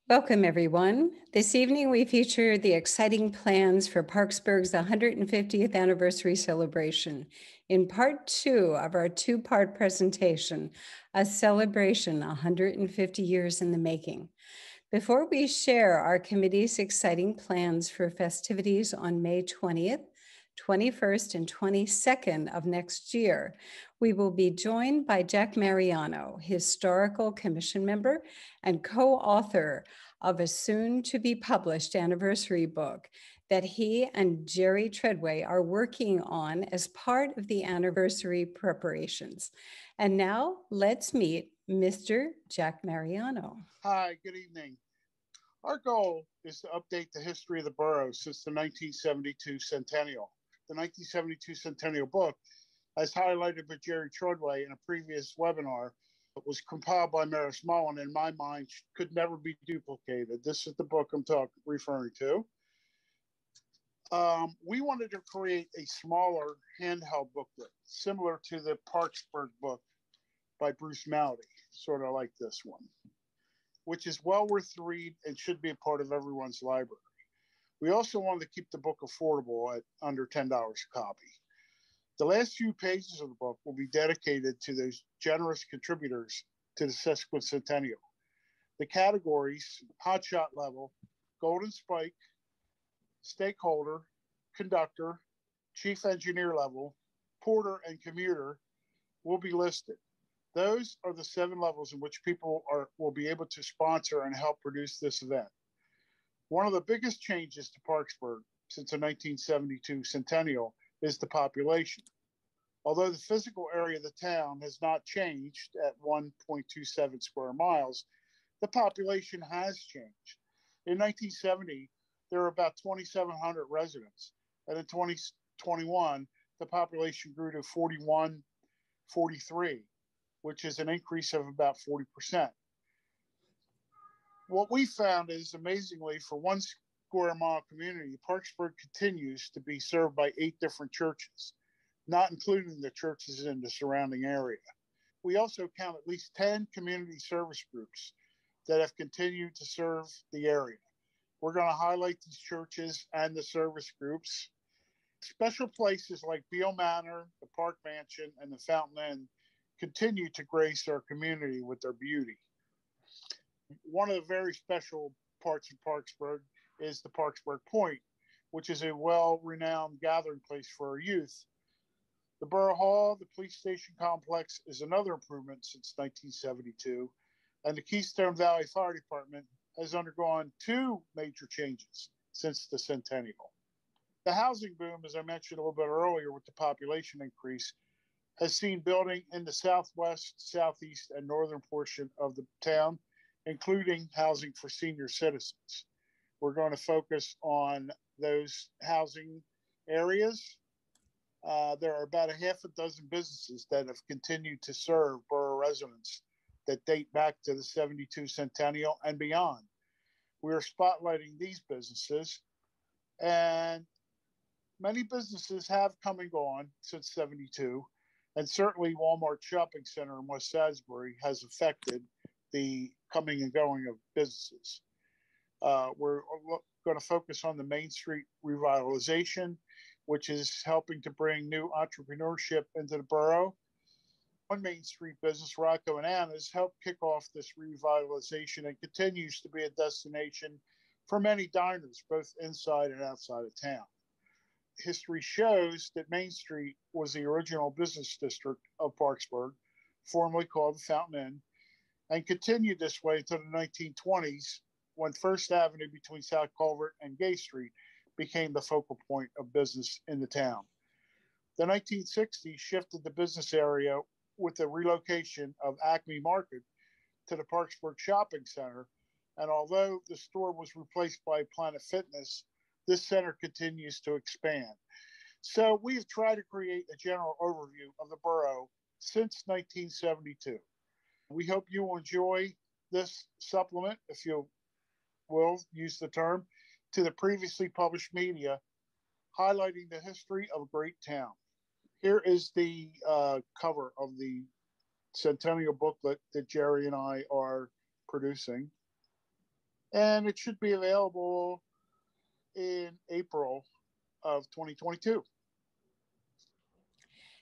Welcome, everyone. This evening, we feature the exciting plans for Parkesburg's 150th anniversary celebration in part two of our two-part presentation, A Celebration 150 Years in the Making. Before we share our committee's exciting plans for festivities on May 20th, 21st, and 22nd of next year, we will be joined by Jack Mariano, Historical Commission member and co-author of a soon-to-be-published anniversary book that he and Jerry Treadway are working on as part of the anniversary preparations. And now let's meet Mr. Jack Mariano. Hi, good evening. Our goal is to update the history of the borough since the 1972 centennial. The 1972 centennial book, as highlighted by Jerry Treadway in a previous webinar, was compiled by Maris Mullen, in my mind, could never be duplicated. This is the book I'm referring to. We wanted to create a smaller handheld booklet, similar to the Parkesburg book by Bruce Mowdy, sort of like this one, which is well worth the read and should be a part of everyone's library. We also wanted to keep the book affordable at under $10 a copy. The last few pages of the book will be dedicated to those generous contributors to the sesquicentennial. The categories: hotshot level, golden spike, stakeholder, conductor, chief engineer level, porter, and commuter will be listed. Those are the 7 levels in which people will be able to sponsor and help produce this event. One of the biggest changes to Parkesburg since the 1972 centennial is the population. Although the physical area of the town has not changed at 1.27 square miles, the population has changed. In 1970, there were about 2,700 residents, and in 2021, the population grew to 43, which is an increase of about 40%. What we found is, amazingly, for 1 square mile community, Parkesburg continues to be served by 8 different churches, not including the churches in the surrounding area. We also count at least 10 community service groups that have continued to serve the area. We're going to highlight these churches and the service groups. Special places like Beale Manor, the Park Mansion, and the Fountain Inn continue to grace our community with their beauty. One of the very special parts of Parkesburg is the Parkesburg Point, which is a well-renowned gathering place for our youth. The Borough Hall, the police station complex, is another improvement since 1972, and the Keystone Valley Fire Department has undergone 2 major changes since the centennial. The housing boom, as I mentioned a little bit earlier with the population increase, has seen building in the southwest, southeast, and northern portion of the town, including housing for senior citizens. We're going to focus on those housing areas. There are about a half a dozen businesses that have continued to serve borough residents that date back to the 72 centennial and beyond. We are spotlighting these businesses, and many businesses have come and gone since 72, and certainly Walmart Shopping Center in West Salisbury has affected the coming and going of businesses. We're going to focus on the Main Street revitalization, which is helping to bring new entrepreneurship into the borough. One Main Street business, Rocco and Anna's, helped kick off this revitalization and continues to be a destination for many diners, both inside and outside of town. History shows that Main Street was the original business district of Parkesburg, formerly called the Fountain Inn, and continued this way until the 1920s, when First Avenue between South Culvert and Gay Street became the focal point of business in the town. The 1960s shifted the business area with the relocation of Acme Market to the Parkesburg Shopping Center, and although the store was replaced by Planet Fitness, this center continues to expand. So we've tried to create a general overview of the borough since 1972. We hope you will enjoy this supplement, if you will use the term, to the previously published media, highlighting the history of a great town. Here is the cover of the centennial booklet that Jerry and I are producing. and it should be available in April of 2022.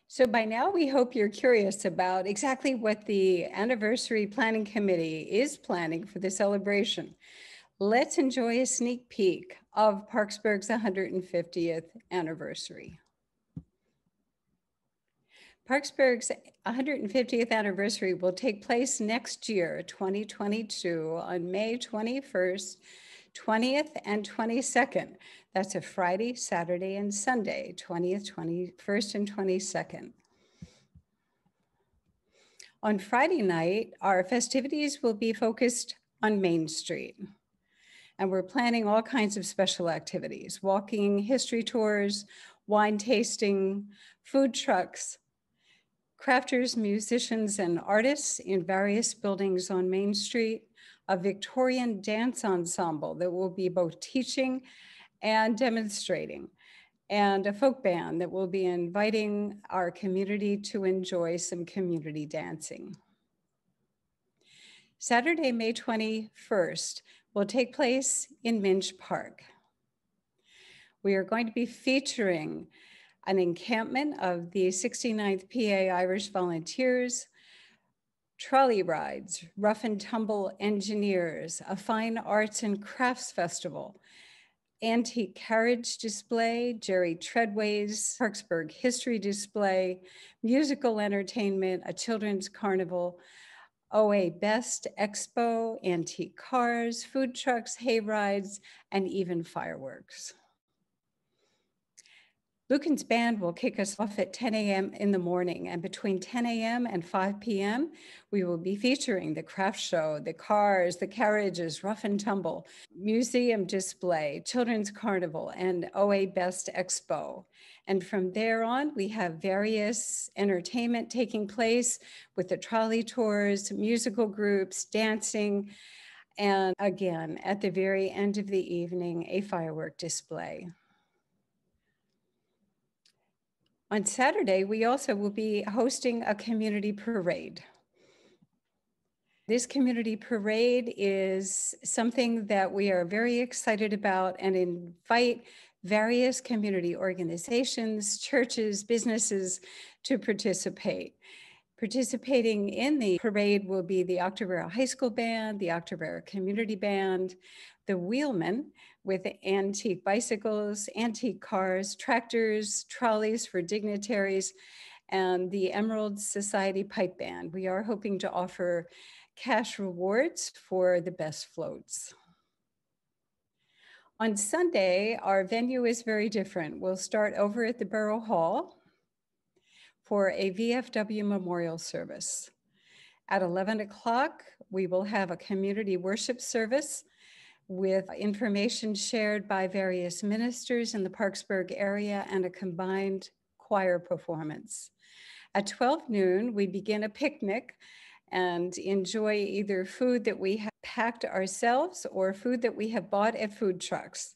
So by now, we hope you're curious about exactly what the Anniversary Planning Committee is planning for the celebration. Let's enjoy a sneak peek of Parkesburg's 150th anniversary. Parkesburg's 150th anniversary will take place next year, 2022, on May 21st, 20th, and 22nd. That's a Friday, Saturday, and Sunday, 20th, 21st, and 22nd. On Friday night, our festivities will be focused on Main Street. And we're planning all kinds of special activities, walking, history tours, wine tasting, food trucks, crafters, musicians, and artists in various buildings on Main Street, a Victorian dance ensemble that will be both teaching and demonstrating, and a folk band that will be inviting our community to enjoy some community dancing. Saturday, May 21st, will take place in Minge Park. We are going to be featuring an encampment of the 69th PA Irish Volunteers, trolley rides, rough and tumble engineers, a fine arts and crafts festival, antique carriage display, Jerry Treadway's Parkesburg history display, musical entertainment, a children's carnival, OA Best Expo, antique cars, food trucks, hay rides, and even fireworks. Lucan's band will kick us off at 10 a.m. in the morning, and between 10 a.m. and 5 p.m., we will be featuring the craft show, the cars, the carriages, rough and tumble, museum display, children's carnival, and OA Best Expo. And from there on, we have various entertainment taking place with the trolley tours, musical groups, dancing, and again, at the very end of the evening, a firework display. On Saturday, we also will be hosting a community parade. This community parade is something that we are very excited about and invite various community organizations, churches, businesses to participate. Participating in the parade will be the Octorara High School Band, the Octorara Community Band, the Wheelmen with antique bicycles, antique cars, tractors, trolleys for dignitaries, and the Emerald Society Pipe Band. We are hoping to offer cash rewards for the best floats. On Sunday, our venue is very different. We'll start over at the Borough Hall for a VFW memorial service. At 11 o'clock, we will have a community worship service with information shared by various ministers in the Parkesburg area and a combined choir performance. At 12 noon, we begin a picnic and enjoy either food that we have packed ourselves or food that we have bought at food trucks.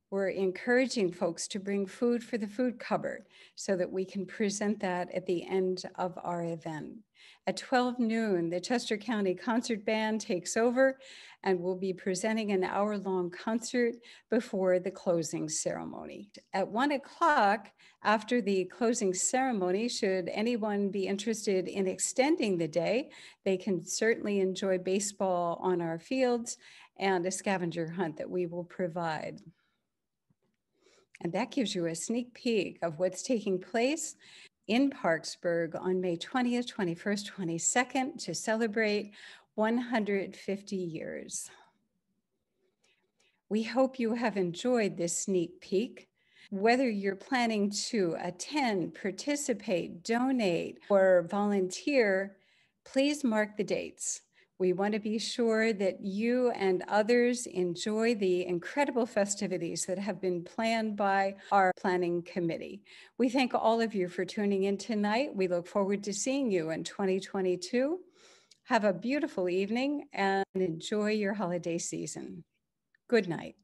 We're encouraging folks to bring food for the food cupboard so that we can present that at the end of our event. At 12 noon, the Chester County Concert Band takes over and will be presenting an hour-long concert before the closing ceremony. At 1 o'clock, after the closing ceremony, should anyone be interested in extending the day, they can certainly enjoy baseball on our fields and a scavenger hunt that we will provide. And that gives you a sneak peek of what's taking place in Parkesburg on May 20th, 21st, 22nd to celebrate 150 years. We hope you have enjoyed this sneak peek. Whether you're planning to attend, participate, donate, or volunteer, please mark the dates. We want to be sure that you and others enjoy the incredible festivities that have been planned by our planning committee. We thank all of you for tuning in tonight. We look forward to seeing you in 2022. Have a beautiful evening and enjoy your holiday season. Good night.